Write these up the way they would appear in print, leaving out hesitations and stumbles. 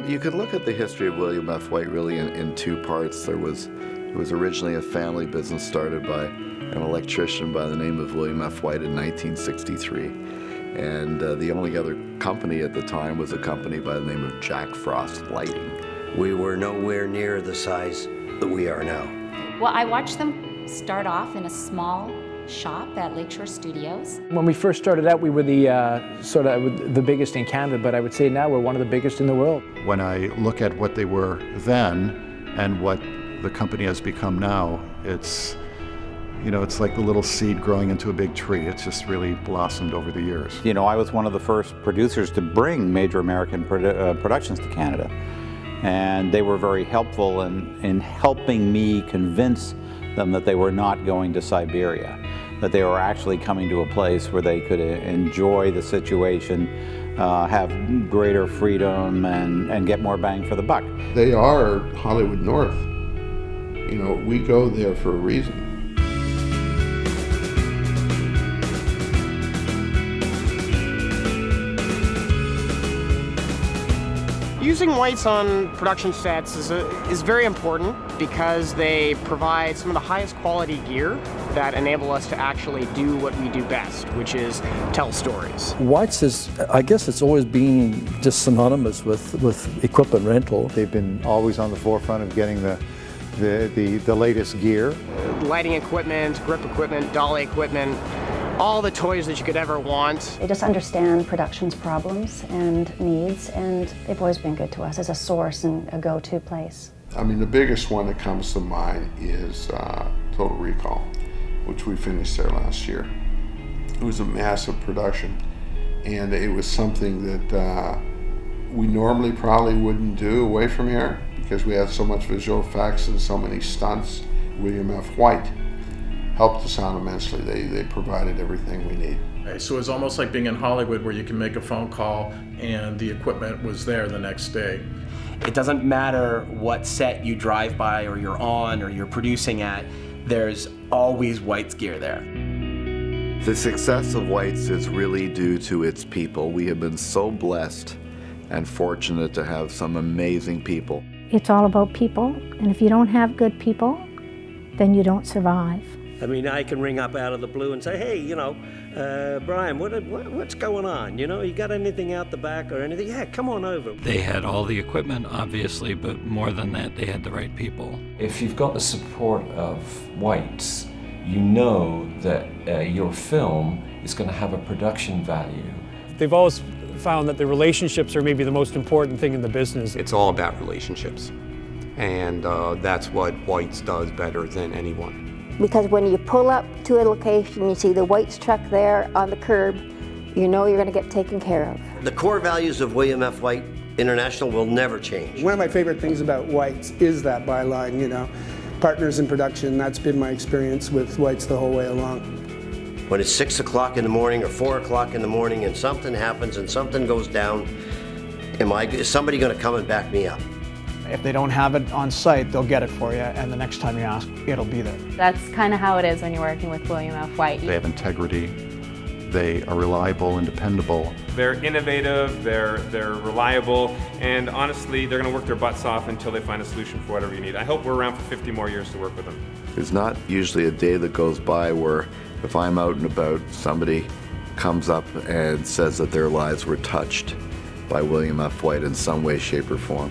You could look at the history of William F. White really in two parts. It was originally a family business started by an electrician by the name of William F. White in 1963. And the only other company at the time was a company by the name of Jack Frost Lighting. We were nowhere near the size that we are now. Well, I watched them start off in a small shop at Lakeshore Studios. When we first started out, we were the sort of the biggest in Canada, but I would say now we're one of the biggest in the world. When I look at what they were then and what the company has become now, it's like the little seed growing into a big tree. It's just really blossomed over the years. I was one of the first producers to bring major American productions to Canada, and they were very helpful in helping me convince them that they were not going to Siberia, that they were actually coming to a place where they could enjoy the situation, have greater freedom, and get more bang for the buck. They are Hollywood North. We go there for a reason. Using whites on production sets is very important because they provide some of the highest quality gear that enable us to actually do what we do best, which is tell stories. Whites I guess it's always been just synonymous with equipment rental. They've been always on the forefront of getting the latest gear. Lighting equipment, grip equipment, dolly equipment, all the toys that you could ever want. They just understand production's problems and needs, and they've always been good to us as a source and a go-to place. The biggest one that comes to mind is Total Recall, which we finished there last year. It was a massive production, and it was something that we normally probably wouldn't do away from here because we had so much visual effects and so many stunts. William F. White helped us out immensely. They provided everything we need. So it's almost like being in Hollywood where you can make a phone call and the equipment was there the next day. It doesn't matter what set you drive by or you're on or you're producing at, there's always White's gear there. The success of White's is really due to its people. We have been so blessed and fortunate to have some amazing people. It's all about people, and if you don't have good people, then you don't survive. I can ring up out of the blue and say, hey, Brian, what's going on? You got anything out the back or anything? Yeah, come on over. They had all the equipment, obviously, but more than that, they had the right people. If you've got the support of Whites, you know that your film is going to have a production value. They've always found that the relationships are maybe the most important thing in the business. It's all about relationships, and that's what Whites does better than anyone. Because when you pull up to a location, you see the White's truck there on the curb, you know you're going to get taken care of. The core values of William F. White International will never change. One of my favorite things about White's is that byline, partners in production. That's been my experience with White's the whole way along. When it's 6 o'clock in the morning or 4 o'clock in the morning and something happens and something goes down, is somebody going to come and back me up? If they don't have it on site, they'll get it for you, and the next time you ask, it'll be there. That's kind of how it is when you're working with William F. White. They have integrity. They are reliable and dependable. They're innovative, they're reliable, and honestly, they're going to work their butts off until they find a solution for whatever you need. I hope we're around for 50 more years to work with them. There's not usually a day that goes by where if I'm out and about, somebody comes up and says that their lives were touched by William F. White in some way, shape, or form.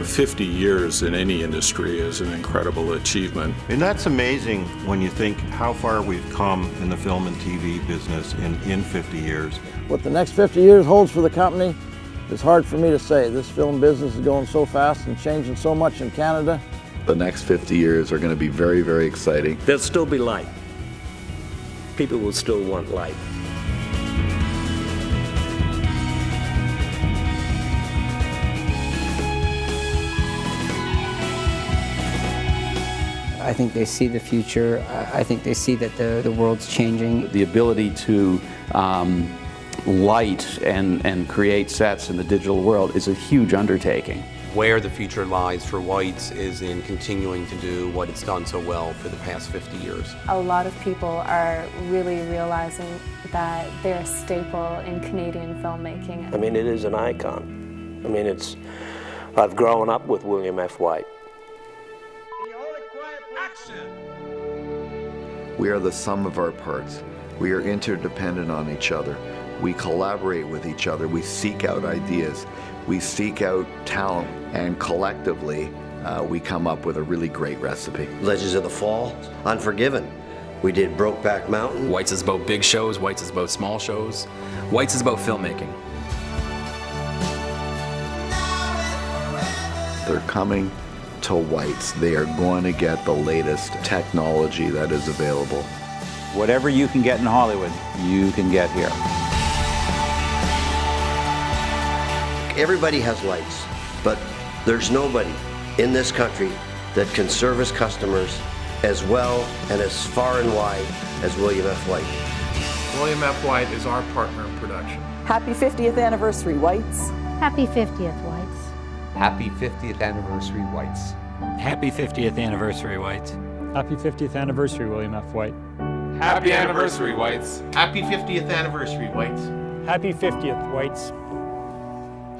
50 years in any industry is an incredible achievement. And that's amazing when you think how far we've come in the film and TV business in 50 years. What the next 50 years holds for the company is hard for me to say. This film business is going so fast and changing so much in Canada. The next 50 years are going to be very, very exciting. There'll still be light. People will still want light. I think they see the future. I think they see that the world's changing. The ability to light and create sets in the digital world is a huge undertaking. Where the future lies for White's is in continuing to do what it's done so well for the past 50 years. A lot of people are really realizing that they're a staple in Canadian filmmaking. I mean, it is an icon. I mean, I've grown up with William F. White. We are the sum of our parts. We are interdependent on each other. We collaborate with each other. We seek out ideas. We seek out talent, and collectively, we come up with a really great recipe. Legends of the Fall, Unforgiven. We did Brokeback Mountain. White's is about big shows, White's is about small shows. White's is about filmmaking. They're coming to White's. They are going to get the latest technology that is available. Whatever you can get in Hollywood, you can get here. Everybody has lights, but there's nobody in this country that can service customers as well and as far and wide as William F. White. William F. White is our partner in production. Happy 50th anniversary, Whites. Happy 50th, Whites. Happy 50th anniversary, Whites. Happy 50th anniversary, Whites. Happy 50th anniversary, William F. White. Happy anniversary, Whites. Happy 50th anniversary, Whites. Happy 50th, Whites.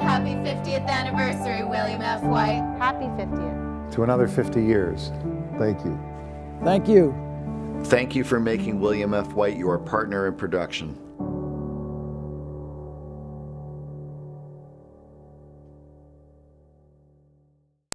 Happy 50th anniversary, William F. White. Happy 50th. To another 50 years. Thank you. Thank you. Thank you for making William F. White your partner in production.